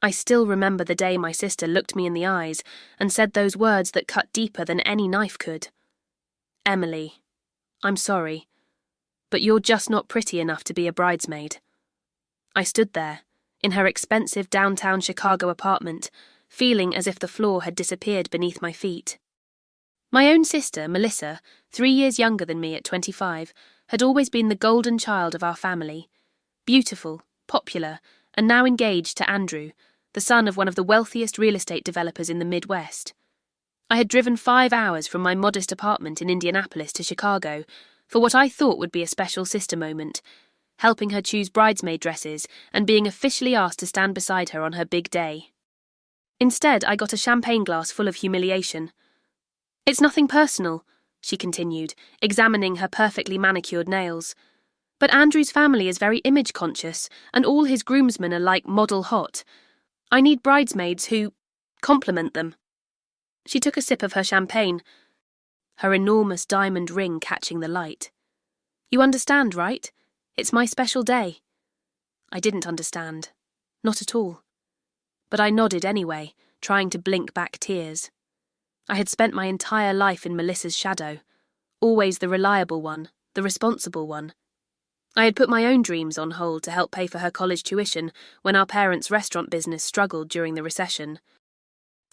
I still remember the day my sister looked me in the eyes and said those words that cut deeper than any knife could. Emily, I'm sorry, but you're just not pretty enough to be a bridesmaid. I stood there, in her expensive downtown Chicago apartment, feeling as if the floor had disappeared beneath my feet. My own sister, Melissa, 3 years younger than me at 25, had always been the golden child of our family. Beautiful, popular, and now engaged to Andrew, the son of one of the wealthiest real estate developers in the Midwest. I had driven 5 hours from my modest apartment in Indianapolis to Chicago for what I thought would be a special sister moment, helping her choose bridesmaid dresses and being officially asked to stand beside her on her big day. Instead, I got a champagne glass full of humiliation. It's nothing personal, she continued, examining her perfectly manicured nails. But Andrew's family is very image-conscious, and all his groomsmen are like model hot. I need bridesmaids who compliment them. She took a sip of her champagne, her enormous diamond ring catching the light. You understand, right? It's my special day. I didn't understand. Not at all. But I nodded anyway, trying to blink back tears. I had spent my entire life in Melissa's shadow, always the reliable one, the responsible one. I had put my own dreams on hold to help pay for her college tuition when our parents' restaurant business struggled during the recession.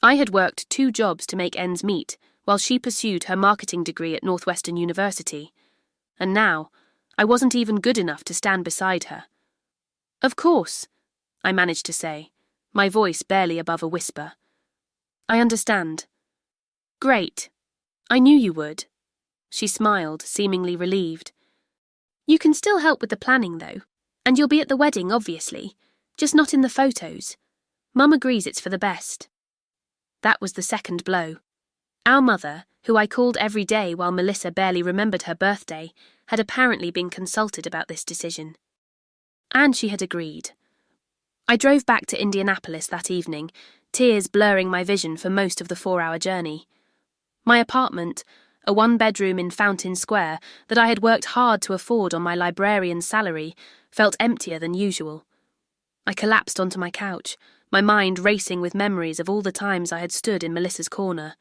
I had worked 2 jobs to make ends meet while she pursued her marketing degree at Northwestern University. And now, I wasn't even good enough to stand beside her. Of course, I managed to say, my voice barely above a whisper. I understand. Great. I knew you would. She smiled, seemingly relieved. You can still help with the planning, though, and you'll be at the wedding, obviously, just not in the photos. Mum agrees it's for the best. That was the second blow. Our mother, who I called every day while Melissa barely remembered her birthday, had apparently been consulted about this decision. And she had agreed. I drove back to Indianapolis that evening, tears blurring my vision for most of the 4-hour journey. My apartment, a 1-bedroom in Fountain Square that I had worked hard to afford on my librarian's salary, felt emptier than usual. I collapsed onto my couch, my mind racing with memories of all the times I had stood in Melissa's corner,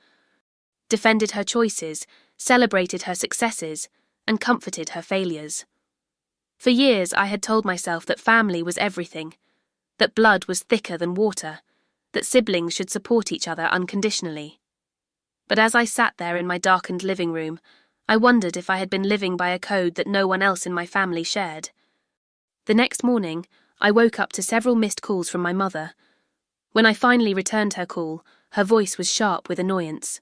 defended her choices, celebrated her successes, and comforted her failures. For years I had told myself that family was everything, that blood was thicker than water, that siblings should support each other unconditionally. But as I sat there in my darkened living room, I wondered if I had been living by a code that no one else in my family shared. The next morning, I woke up to several missed calls from my mother. When I finally returned her call, her voice was sharp with annoyance.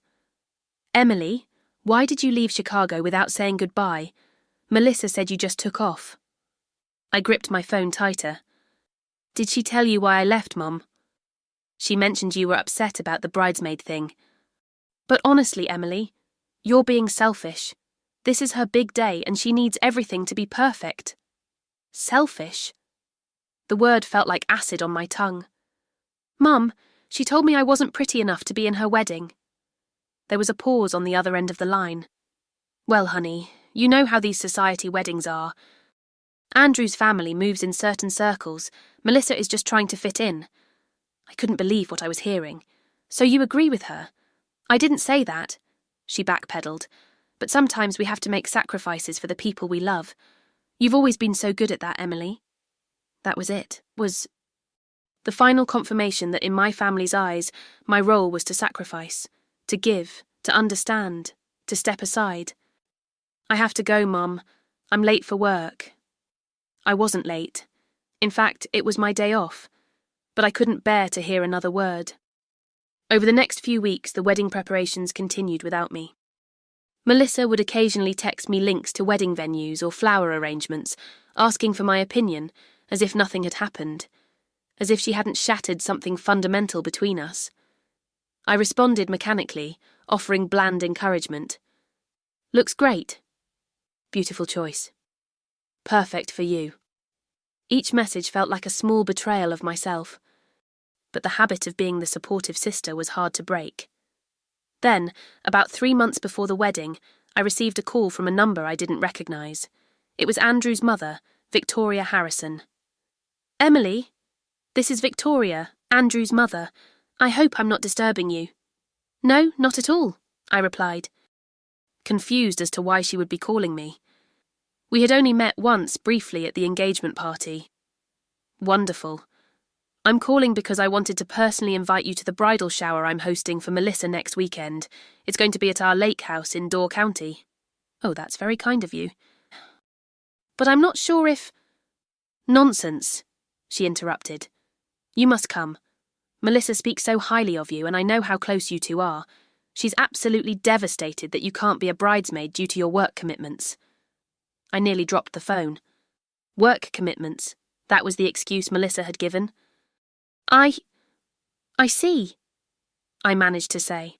Emily, why did you leave Chicago without saying goodbye? Melissa said you just took off. I gripped my phone tighter. Did she tell you why I left, Mum? She mentioned you were upset about the bridesmaid thing. But honestly, Emily, you're being selfish. This is her big day and she needs everything to be perfect. Selfish? The word felt like acid on my tongue. Mum, she told me I wasn't pretty enough to be in her wedding. There was a pause on the other end of the line. Well, honey, you know how these society weddings are. Andrew's family moves in certain circles. Melissa is just trying to fit in. I couldn't believe what I was hearing. So you agree with her? I didn't say that, she backpedaled, but sometimes we have to make sacrifices for the people we love. You've always been so good at that, Emily. That was it, was the final confirmation that in my family's eyes, my role was to sacrifice, to give, to understand, to step aside. I have to go, Mum. I'm late for work. I wasn't late. In fact, it was my day off, but I couldn't bear to hear another word. Over the next few weeks, the wedding preparations continued without me. Melissa would occasionally text me links to wedding venues or flower arrangements, asking for my opinion, as if nothing had happened, as if she hadn't shattered something fundamental between us. I responded mechanically, offering bland encouragement. Looks great. Beautiful choice. Perfect for you. Each message felt like a small betrayal of myself. But the habit of being the supportive sister was hard to break. Then, about 3 months before the wedding, I received a call from a number I didn't recognise. It was Andrew's mother, Victoria Harrison. Emily, this is Victoria, Andrew's mother. I hope I'm not disturbing you. No, not at all, I replied, confused as to why she would be calling me. We had only met once briefly at the engagement party. Wonderful. I'm calling because I wanted to personally invite you to the bridal shower I'm hosting for Melissa next weekend. It's going to be at our lake house in Dorr County. Oh, that's very kind of you. But I'm not sure if... Nonsense, she interrupted. You must come. Melissa speaks so highly of you, and I know how close you two are. She's absolutely devastated that you can't be a bridesmaid due to your work commitments. I nearly dropped the phone. Work commitments. That was the excuse Melissa had given. I see, I managed to say.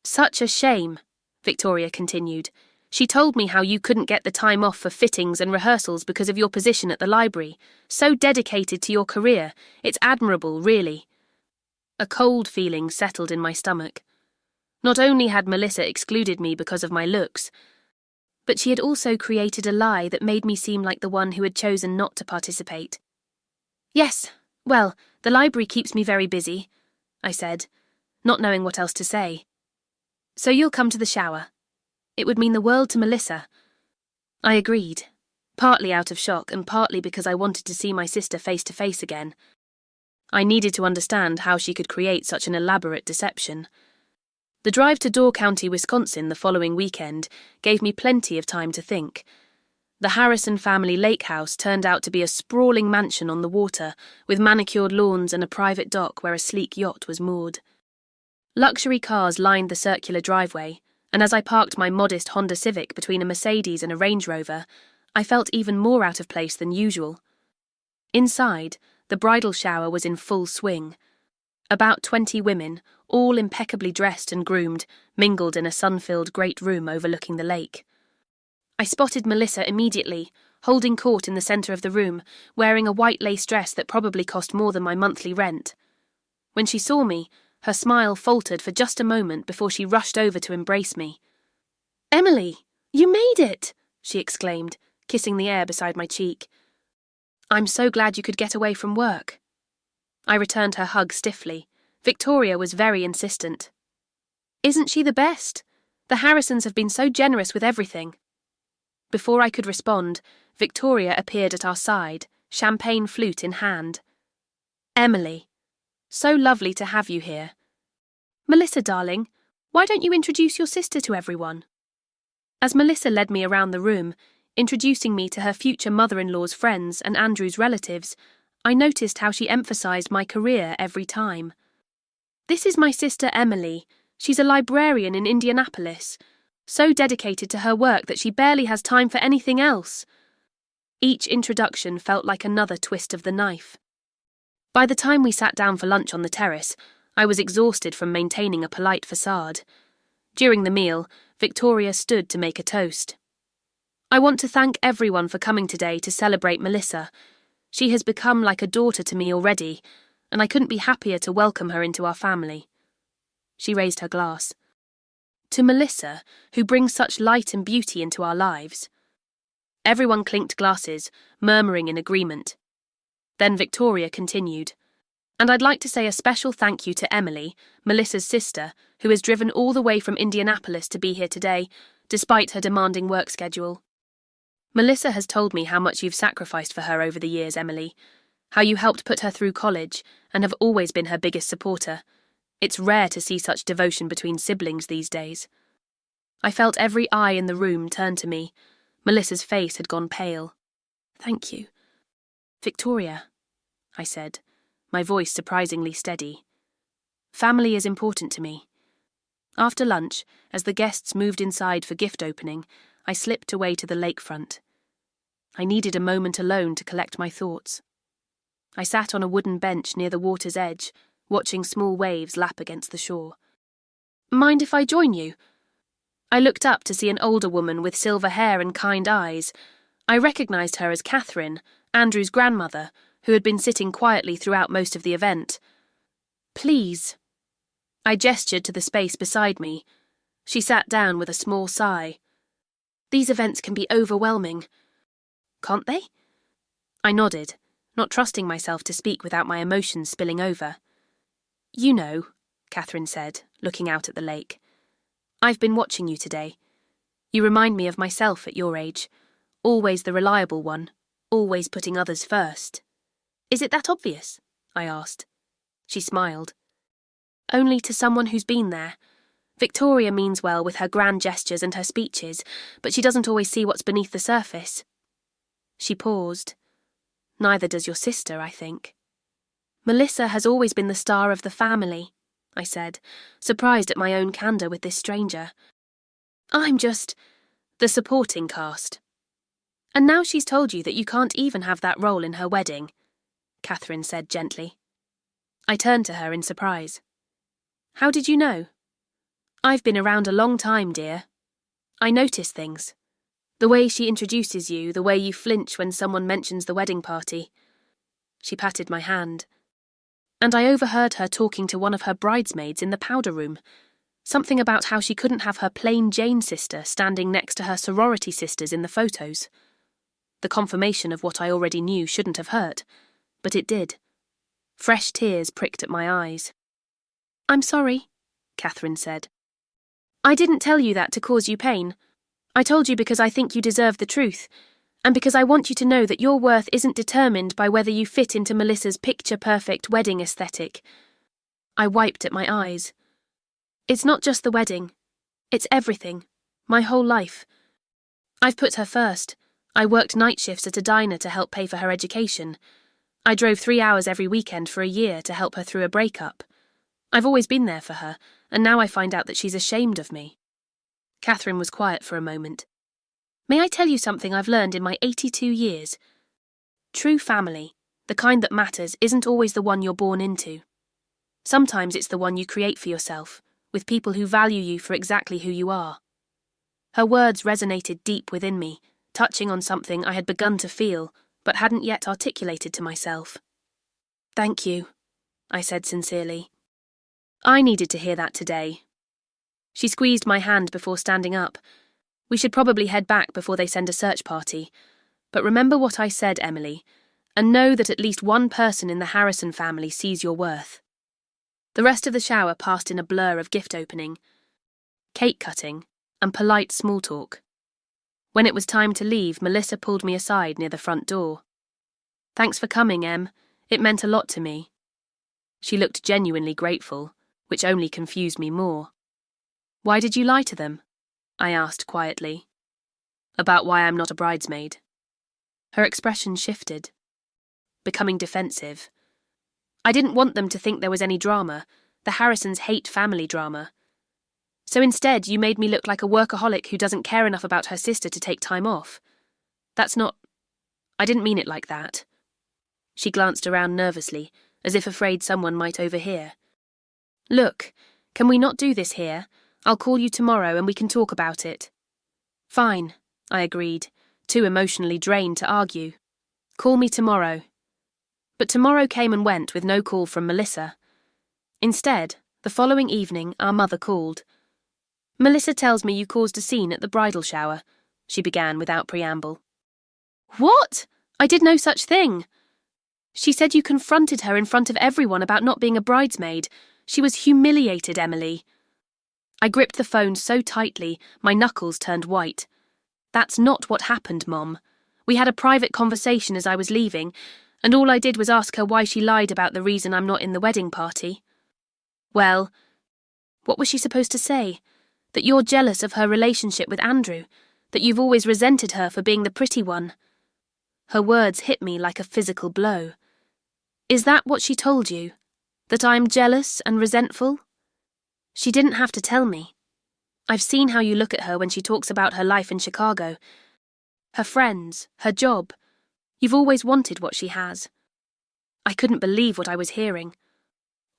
Such a shame, Victoria continued. She told me how you couldn't get the time off for fittings and rehearsals because of your position at the library. So dedicated to your career. It's admirable, really. A cold feeling settled in my stomach. Not only had Melissa excluded me because of my looks, but she had also created a lie that made me seem like the one who had chosen not to participate. Yes, well, the library keeps me very busy, I said, not knowing what else to say. So you'll come to the shower. It would mean the world to Melissa. I agreed, partly out of shock and partly because I wanted to see my sister face to face again. I needed to understand how she could create such an elaborate deception. The drive to Dorr County, Wisconsin the following weekend gave me plenty of time to think. The Harrison family lake house turned out to be a sprawling mansion on the water with manicured lawns and a private dock where a sleek yacht was moored. Luxury cars lined the circular driveway, and as I parked my modest Honda Civic between a Mercedes and a Range Rover, I felt even more out of place than usual. Inside, the bridal shower was in full swing. About 20 women, all impeccably dressed and groomed, mingled in a sun-filled great room overlooking the lake. I spotted Melissa immediately, holding court in the centre of the room, wearing a white lace dress that probably cost more than my monthly rent. When she saw me, her smile faltered for just a moment before she rushed over to embrace me. "Emily, you made it!" she exclaimed, kissing the air beside my cheek. "I'm so glad you could get away from work." I returned her hug stiffly. Victoria was very insistent. "Isn't she the best? The Harrisons have been so generous with everything." Before I could respond, Victoria appeared at our side, champagne flute in hand. "Emily, so lovely to have you here. Melissa, darling, why don't you introduce your sister to everyone?" As Melissa led me around the room, introducing me to her future mother-in-law's friends and Andrew's relatives, I noticed how she emphasised my career every time. "This is my sister Emily. She's a librarian in Indianapolis, so dedicated to her work that she barely has time for anything else." Each introduction felt like another twist of the knife. By the time we sat down for lunch on the terrace, I was exhausted from maintaining a polite facade. During the meal, Victoria stood to make a toast. "I want to thank everyone for coming today to celebrate Melissa. She has become like a daughter to me already, and I couldn't be happier to welcome her into our family." She raised her glass. "To Melissa, who brings such light and beauty into our lives." Everyone clinked glasses, murmuring in agreement. Then Victoria continued, "And I'd like to say a special thank you to Emily, Melissa's sister, who has driven all the way from Indianapolis to be here today, despite her demanding work schedule. Melissa has told me how much you've sacrificed for her over the years, Emily, how you helped put her through college and have always been her biggest supporter. It's rare to see such devotion between siblings these days." I felt every eye in the room turn to me. Melissa's face had gone pale. "Thank you." "Victoria," I said, my voice surprisingly steady. "Family is important to me." After lunch, as the guests moved inside for gift opening, I slipped away to the lakefront. I needed a moment alone to collect my thoughts. I sat on a wooden bench near the water's edge, watching small waves lap against the shore. "Mind if I join you?" I looked up to see an older woman with silver hair and kind eyes. I recognised her as Catherine, Andrew's grandmother, who had been sitting quietly throughout most of the event. "Please." I gestured to the space beside me. She sat down with a small sigh. "These events can be overwhelming." "Can't they?" I nodded, not trusting myself to speak without my emotions spilling over. You know, Catherine said, looking out at the lake. I've been watching you today. You remind me of myself at your age. Always the reliable one, always putting others first. Is it that obvious? I asked. She smiled. Only to someone who's been there. Victoria means well with her grand gestures and her speeches, but she doesn't always see what's beneath the surface. She paused. Neither does your sister, I think. Melissa has always been the star of the family, I said, surprised at my own candour with this stranger. I'm just the supporting cast. And now she's told you that you can't even have that role in her wedding, Catherine said gently. I turned to her in surprise. How did you know? I've been around a long time, dear. I notice things. The way she introduces you, the way you flinch when someone mentions the wedding party. She patted my hand. And I overheard her talking to one of her bridesmaids in the powder room. Something about how she couldn't have her plain Jane sister standing next to her sorority sisters in the photos. The confirmation of what I already knew shouldn't have hurt, but it did. Fresh tears pricked at my eyes. I'm sorry, Catherine said. I didn't tell you that to cause you pain. I told you because I think you deserve the truth, and because I want you to know that your worth isn't determined by whether you fit into Melissa's picture-perfect wedding aesthetic. I wiped at my eyes. It's not just the wedding. It's everything. My whole life. I've put her first. I worked night shifts at a diner to help pay for her education. I drove 3 hours every weekend for a year to help her through a breakup. I've always been there for her, and now I find out that she's ashamed of me. Catherine was quiet for a moment. May I tell you something I've learned in my 82 years? True family, the kind that matters, isn't always the one you're born into. Sometimes it's the one you create for yourself, with people who value you for exactly who you are. Her words resonated deep within me, touching on something I had begun to feel, but hadn't yet articulated to myself. Thank you, I said sincerely. I needed to hear that today. She squeezed my hand before standing up. We should probably head back before they send a search party. But remember what I said, Emily, and know that at least one person in the Harrison family sees your worth. The rest of the shower passed in a blur of gift opening, cake cutting, and polite small talk. When it was time to leave, Melissa pulled me aside near the front door. Thanks for coming, Em. It meant a lot to me. She looked genuinely grateful, which only confused me more. Why did you lie to them? I asked quietly. About why I'm not a bridesmaid. Her expression shifted, becoming defensive. I didn't want them to think there was any drama. The Harrisons hate family drama. So instead, you made me look like a workaholic who doesn't care enough about her sister to take time off. That's not... I didn't mean it like that. She glanced around nervously, as if afraid someone might overhear. Look, can we not do this here? I'll call you tomorrow and we can talk about it. Fine, I agreed, too emotionally drained to argue. Call me tomorrow. But tomorrow came and went with no call from Melissa. Instead, the following evening, our mother called. Melissa tells me you caused a scene at the bridal shower, she began without preamble. What? I did no such thing. She said you confronted her in front of everyone about not being a bridesmaid. She was humiliated, Emily. I gripped the phone so tightly, my knuckles turned white. That's not what happened, Mom. We had a private conversation as I was leaving, and all I did was ask her why she lied about the reason I'm not in the wedding party. Well, what was she supposed to say? That you're jealous of her relationship with Andrew, that you've always resented her for being the pretty one. Her words hit me like a physical blow. Is that what she told you? That I'm jealous and resentful? She didn't have to tell me. I've seen how you look at her when she talks about her life in Chicago. Her friends, her job. You've always wanted what she has. I couldn't believe what I was hearing.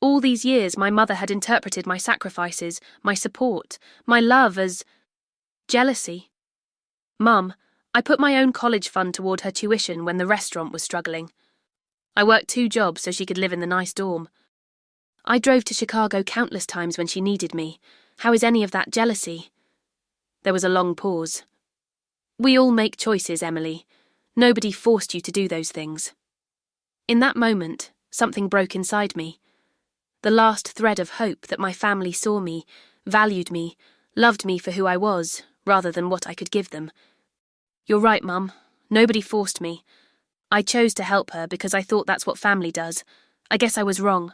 All these years my mother had interpreted my sacrifices, my support, my love as jealousy. Mum, I put my own college fund toward her tuition when the restaurant was struggling. I worked 2 jobs so she could live in the nice dorm. I drove to Chicago countless times when she needed me. How is any of that jealousy? There was a long pause. We all make choices, Emily. Nobody forced you to do those things. In that moment, something broke inside me. The last thread of hope that my family saw me, valued me, loved me for who I was, rather than what I could give them. You're right, Mum. Nobody forced me. I chose to help her because I thought that's what family does. I guess I was wrong.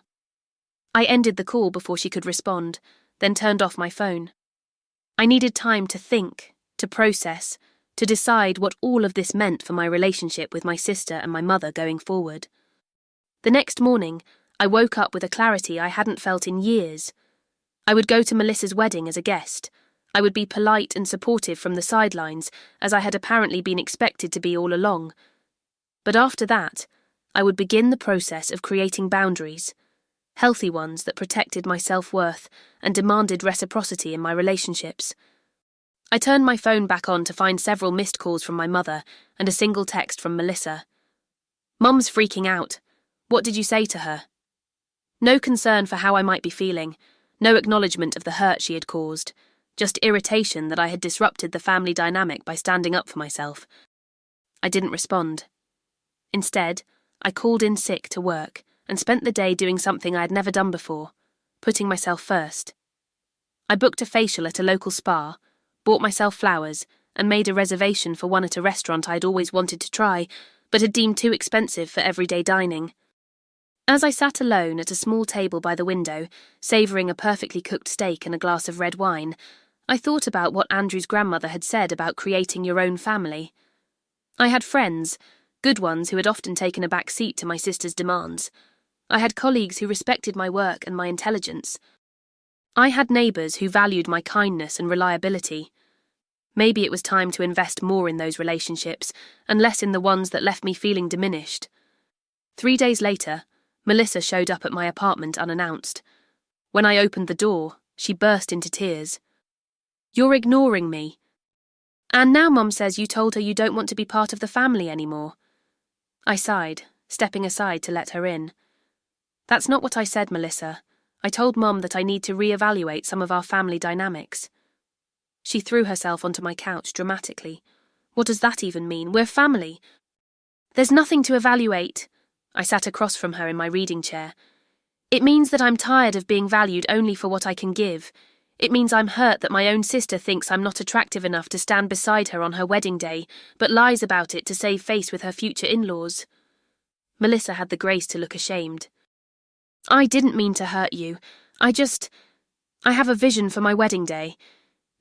I ended the call before she could respond, then turned off my phone. I needed time to think, to process, to decide what all of this meant for my relationship with my sister and my mother going forward. The next morning, I woke up with a clarity I hadn't felt in years. I would go to Melissa's wedding as a guest. I would be polite and supportive from the sidelines, as I had apparently been expected to be all along. But after that, I would begin the process of creating boundaries, healthy ones that protected my self-worth and demanded reciprocity in my relationships. I turned my phone back on to find several missed calls from my mother and a single text from Melissa. "Mum's freaking out. What did you say to her?" No concern for how I might be feeling, no acknowledgement of the hurt she had caused, just irritation that I had disrupted the family dynamic by standing up for myself. I didn't respond. Instead, I called in sick to work and spent the day doing something I had never done before, putting myself first. I booked a facial at a local spa, bought myself flowers, and made a reservation for one at a restaurant I'd always wanted to try, but had deemed too expensive for everyday dining. As I sat alone at a small table by the window, savouring a perfectly cooked steak and a glass of red wine, I thought about what Andrew's grandmother had said about creating your own family. I had friends, good ones who had often taken a back seat to my sister's demands. I had colleagues who respected my work and my intelligence. I had neighbours who valued my kindness and reliability. Maybe it was time to invest more in those relationships and less in the ones that left me feeling diminished. 3 days later, Melissa showed up at my apartment unannounced. When I opened the door, she burst into tears. "You're ignoring me. And now Mum says you told her you don't want to be part of the family anymore." I sighed, stepping aside to let her in. "That's not what I said, Melissa. I told Mum that I need to reevaluate some of our family dynamics." She threw herself onto my couch dramatically. "What does that even mean? We're family." "There's nothing to evaluate." I sat across from her in my reading chair. "It means that I'm tired of being valued only for what I can give. It means I'm hurt that my own sister thinks I'm not attractive enough to stand beside her on her wedding day, but lies about it to save face with her future in-laws." Melissa had the grace to look ashamed. "I didn't mean to hurt you. I have a vision for my wedding day.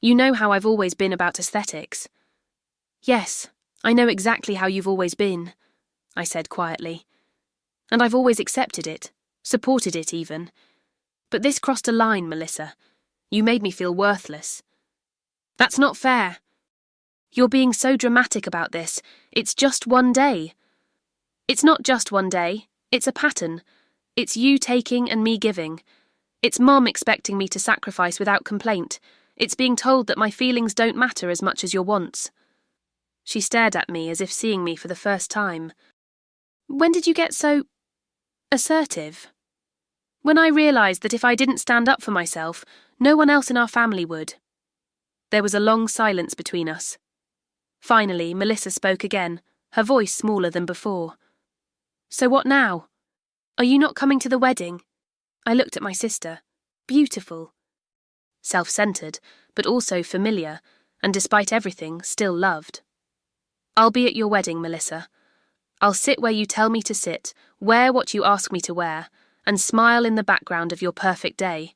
You know how I've always been about aesthetics." "Yes, I know exactly how you've always been," I said quietly. "And I've always accepted it, supported it even. But this crossed a line, Melissa. You made me feel worthless." "That's not fair. You're being so dramatic about this. It's just one day." "It's not just one day. It's a pattern. It's you taking and me giving. It's Mum expecting me to sacrifice without complaint. It's being told that my feelings don't matter as much as your wants." She stared at me as if seeing me for the first time. "When did you get so assertive?" "When I realised that if I didn't stand up for myself, no one else in our family would." There was a long silence between us. Finally, Melissa spoke again, her voice smaller than before. "So what now? Are you not coming to the wedding?" I looked at my sister. Beautiful. Self-centred, but also familiar, and despite everything, still loved. "I'll be at your wedding, Melissa. I'll sit where you tell me to sit, wear what you ask me to wear, and smile in the background of your perfect day.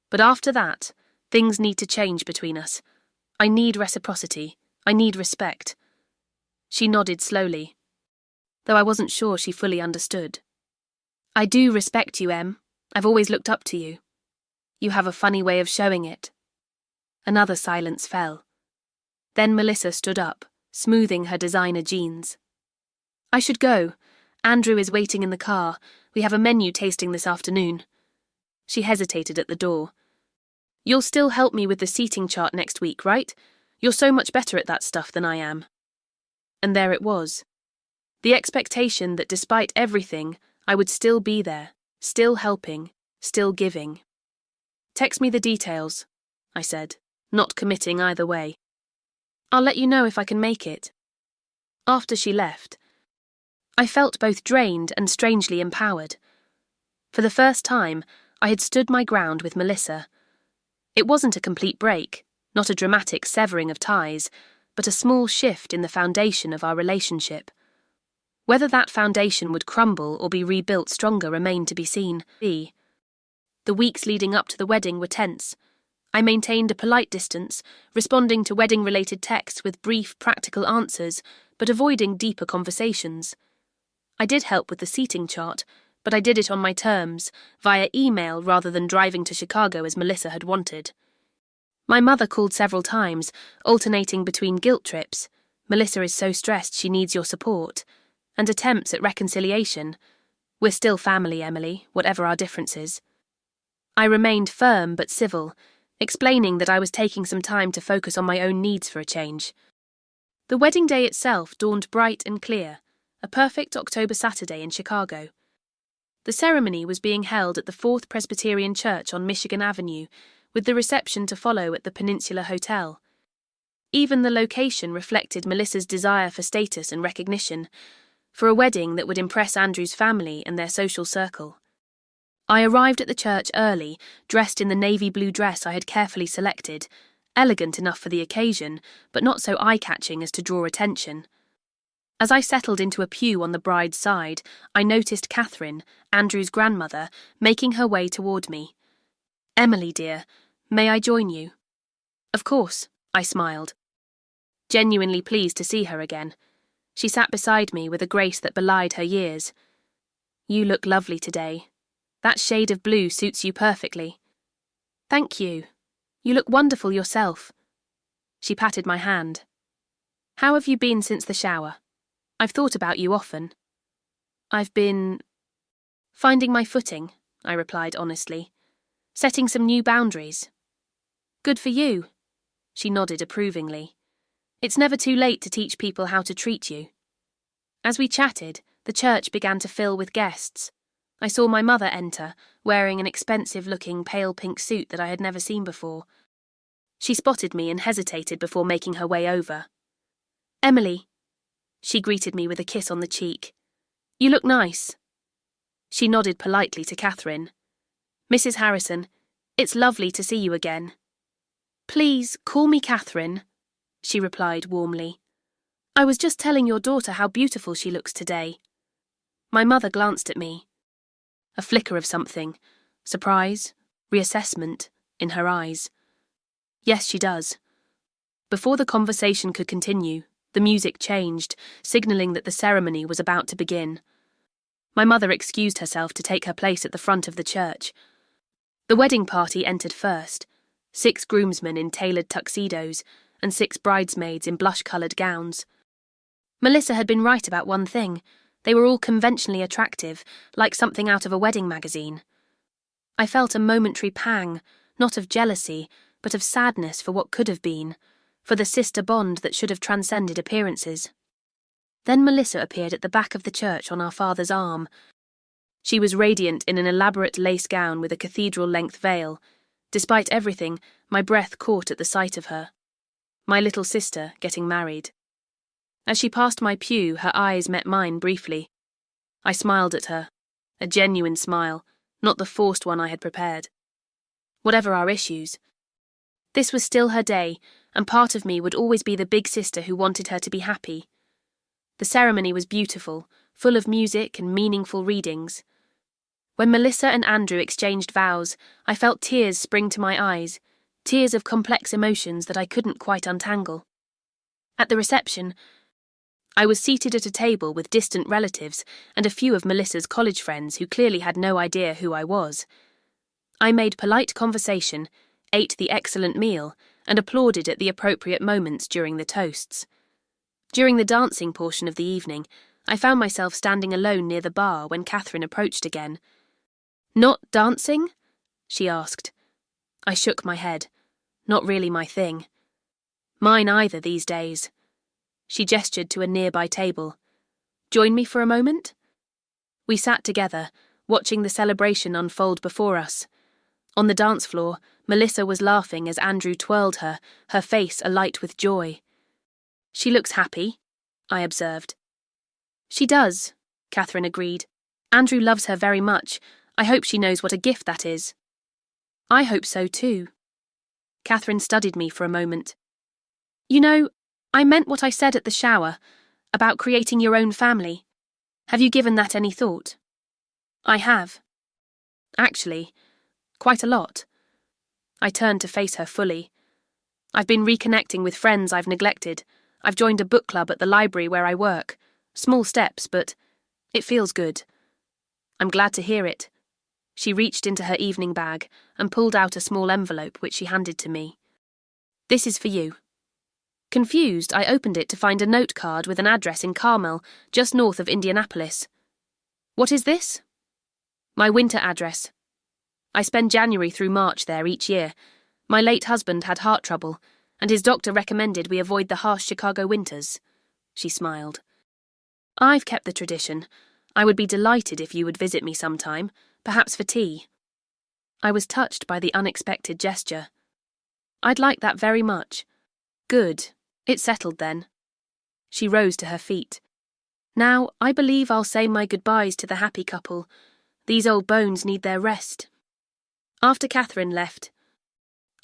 But after that, things need to change between us. I need reciprocity. I need respect." She nodded slowly, though I wasn't sure she fully understood. "I do respect you, Em. I've always looked up to you. You have a funny way of showing it." Another silence fell. Then Melissa stood up, smoothing her designer jeans. "I should go. Andrew is waiting in the car. We have a menu tasting this afternoon." She hesitated at the door. "You'll still help me with the seating chart next week, right? You're so much better at that stuff than I am." And there it was. The expectation that despite everything, I would still be there, still helping, still giving. "Text me the details," I said, not committing either way. "I'll let you know if I can make it." After she left, I felt both drained and strangely empowered. For the first time, I had stood my ground with Melissa. It wasn't a complete break, not a dramatic severing of ties, but a small shift in the foundation of our relationship. Whether that foundation would crumble or be rebuilt stronger remained to be seen. The weeks leading up to the wedding were tense. I maintained a polite distance, responding to wedding-related texts with brief, practical answers, but avoiding deeper conversations. I did help with the seating chart, but I did it on my terms, via email rather than driving to Chicago as Melissa had wanted. My mother called several times, alternating between guilt trips, "Melissa is so stressed she needs your support," and attempts at reconciliation. "We're still family, Emily, whatever our differences." I remained firm but civil, explaining that I was taking some time to focus on my own needs for a change. The wedding day itself dawned bright and clear, a perfect October Saturday in Chicago. The ceremony was being held at the Fourth Presbyterian Church on Michigan Avenue, with the reception to follow at the Peninsula Hotel. Even the location reflected Melissa's desire for status and recognition, for a wedding that would impress Andrew's family and their social circle. I arrived at the church early, dressed in the navy blue dress I had carefully selected, elegant enough for the occasion, but not so eye-catching as to draw attention. As I settled into a pew on the bride's side, I noticed Catherine, Andrew's grandmother, making her way toward me. "Emily, dear, may I join you?" "Of course," I smiled, genuinely pleased to see her again. She sat beside me with a grace that belied her years. "You look lovely today. That shade of blue suits you perfectly." "Thank you. You look wonderful yourself." She patted my hand. "How have you been since the shower? I've thought about you often." "I've been finding my footing," I replied honestly. "Setting some new boundaries." "Good for you." She nodded approvingly. "It's never too late to teach people how to treat you." As we chatted, the church began to fill with guests. I saw my mother enter, wearing an expensive-looking pale pink suit that I had never seen before. She spotted me and hesitated before making her way over. "Emily." She greeted me with a kiss on the cheek. "You look nice." She nodded politely to Catherine. "Mrs. Harrison, it's lovely to see you again." "Please, call me Catherine," she replied warmly. "I was just telling your daughter how beautiful she looks today." My mother glanced at me. A flicker of something, surprise, reassessment, in her eyes. "Yes, she does." Before the conversation could continue, the music changed, signalling that the ceremony was about to begin. My mother excused herself to take her place at the front of the church. The wedding party entered first, 6 groomsmen in tailored tuxedos and 6 bridesmaids in blush-coloured gowns. Melissa had been right about one thing. They were all conventionally attractive, like something out of a wedding magazine. I felt a momentary pang, not of jealousy, but of sadness for what could have been, for the sister bond that should have transcended appearances. Then Melissa appeared at the back of the church on our father's arm. She was radiant in an elaborate lace gown with a cathedral-length veil. Despite everything, my breath caught at the sight of her. My little sister getting married. As she passed my pew, her eyes met mine briefly. I smiled at her, a genuine smile, not the forced one I had prepared. Whatever our issues, this was still her day, and part of me would always be the big sister who wanted her to be happy. The ceremony was beautiful, full of music and meaningful readings. When Melissa and Andrew exchanged vows, I felt tears spring to my eyes, tears of complex emotions that I couldn't quite untangle. At the reception, I was seated at a table with distant relatives and a few of Melissa's college friends who clearly had no idea who I was. I made polite conversation, ate the excellent meal, and applauded at the appropriate moments during the toasts. During the dancing portion of the evening, I found myself standing alone near the bar when Catherine approached again. "Not dancing?" she asked. I shook my head. Not really my thing. Mine either these days. She gestured to a nearby table. "Join me for a moment?" We sat together, watching the celebration unfold before us. On the dance floor, Melissa was laughing as Andrew twirled her, her face alight with joy. "She looks happy," I observed. "She does," Catherine agreed. Andrew loves her very much. I hope she knows what a gift that is. I hope so too. Catherine studied me for a moment. You know, I meant what I said at the shower, about creating your own family. Have you given that any thought? I have. Actually, quite a lot. I turned to face her fully. I've been reconnecting with friends I've neglected. I've joined a book club at the library where I work. Small steps, but it feels good. I'm glad to hear it. She reached into her evening bag and pulled out a small envelope which she handed to me. This is for you. Confused, I opened it to find a note card with an address in Carmel, just north of Indianapolis. What is this? My winter address. I spend January through March there each year. My late husband had heart trouble, and his doctor recommended we avoid the harsh Chicago winters. She smiled. I've kept the tradition. I would be delighted if you would visit me sometime, perhaps for tea. I was touched by the unexpected gesture. I'd like that very much. Good. It settled then. She rose to her feet. Now, I believe I'll say my goodbyes to the happy couple. These old bones need their rest. After Catherine left,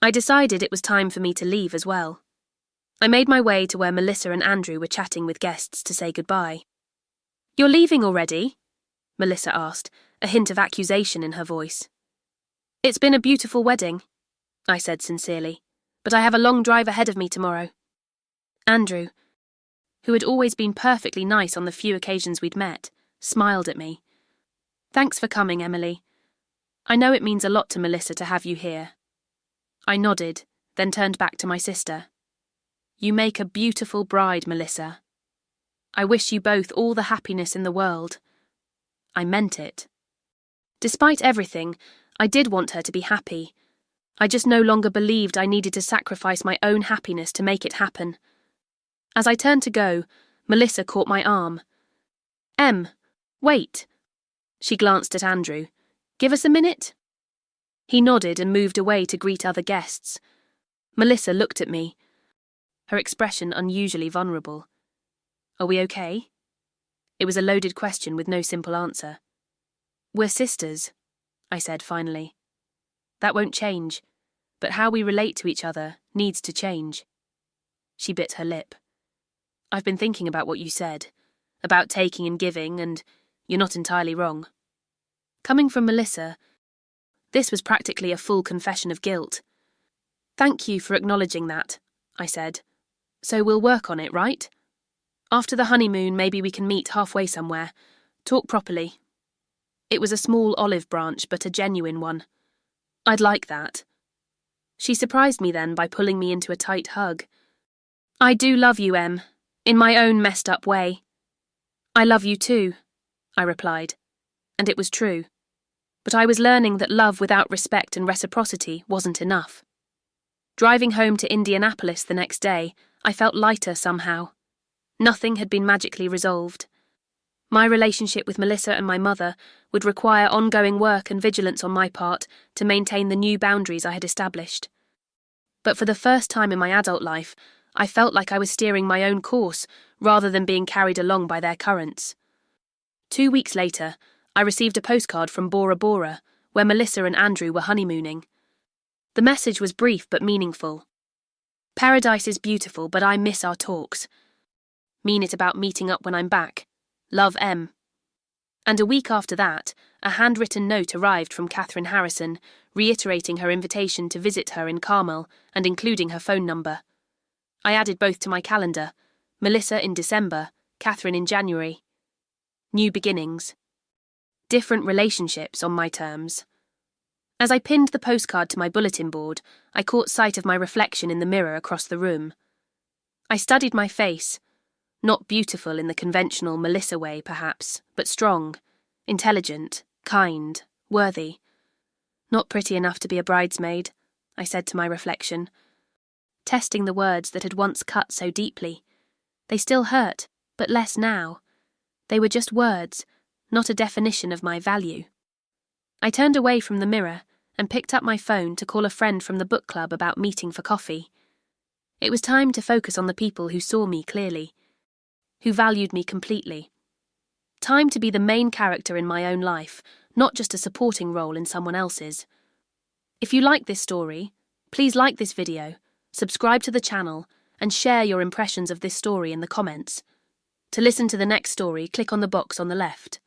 I decided it was time for me to leave as well. I made my way to where Melissa and Andrew were chatting with guests to say goodbye. You're leaving already? Melissa asked, a hint of accusation in her voice. It's been a beautiful wedding, I said sincerely, but I have a long drive ahead of me tomorrow. Andrew, who had always been perfectly nice on the few occasions we'd met, smiled at me. Thanks for coming, Emily. I know it means a lot to Melissa to have you here. I nodded, then turned back to my sister. You make a beautiful bride, Melissa. I wish you both all the happiness in the world. I meant it. Despite everything, I did want her to be happy. I just no longer believed I needed to sacrifice my own happiness to make it happen. As I turned to go, Melissa caught my arm. Wait. She glanced at Andrew. Give us a minute? He nodded and moved away to greet other guests. Melissa looked at me, her expression unusually vulnerable. Are we okay? It was a loaded question with no simple answer. We're sisters, I said finally. That won't change, but how we relate to each other needs to change. She bit her lip. I've been thinking about what you said, about taking and giving, and you're not entirely wrong. Coming from Melissa, this was practically a full confession of guilt. Thank you for acknowledging that, I said. So we'll work on it, right? After the honeymoon, maybe we can meet halfway somewhere. Talk properly. It was a small olive branch, but a genuine one. I'd like that. She surprised me then by pulling me into a tight hug. I do love you, Em, in my own messed up way. I love you too, I replied. And it was true. But I was learning that love without respect and reciprocity wasn't enough. Driving home to Indianapolis the next day, I felt lighter somehow. Nothing had been magically resolved. My relationship with Melissa and my mother would require ongoing work and vigilance on my part to maintain the new boundaries I had established. But for the first time in my adult life, I felt like I was steering my own course rather than being carried along by their currents. 2 weeks later, I received a postcard from Bora Bora, where Melissa and Andrew were honeymooning. The message was brief but meaningful. Paradise is beautiful, but I miss our talks. Mean it about meeting up when I'm back. Love, Em. And a week after that, a handwritten note arrived from Catherine Harrison, reiterating her invitation to visit her in Carmel and including her phone number. I added both to my calendar, Melissa in December, Catherine in January. New beginnings. Different relationships on my terms. As I pinned the postcard to my bulletin board, I caught sight of my reflection in the mirror across the room. I studied my face, not beautiful in the conventional Melissa way, perhaps, but strong, intelligent, kind, worthy. Not pretty enough to be a bridesmaid, I said to my reflection, testing the words that had once cut so deeply. They still hurt, but less now. They were just words, not a definition of my value. I turned away from the mirror and picked up my phone to call a friend from the book club about meeting for coffee. It was time to focus on the people who saw me clearly, who valued me completely. Time to be the main character in my own life, not just a supporting role in someone else's. If you like this story, please like this video, subscribe to the channel, and share your impressions of this story in the comments. To listen to the next story, click on the box on the left.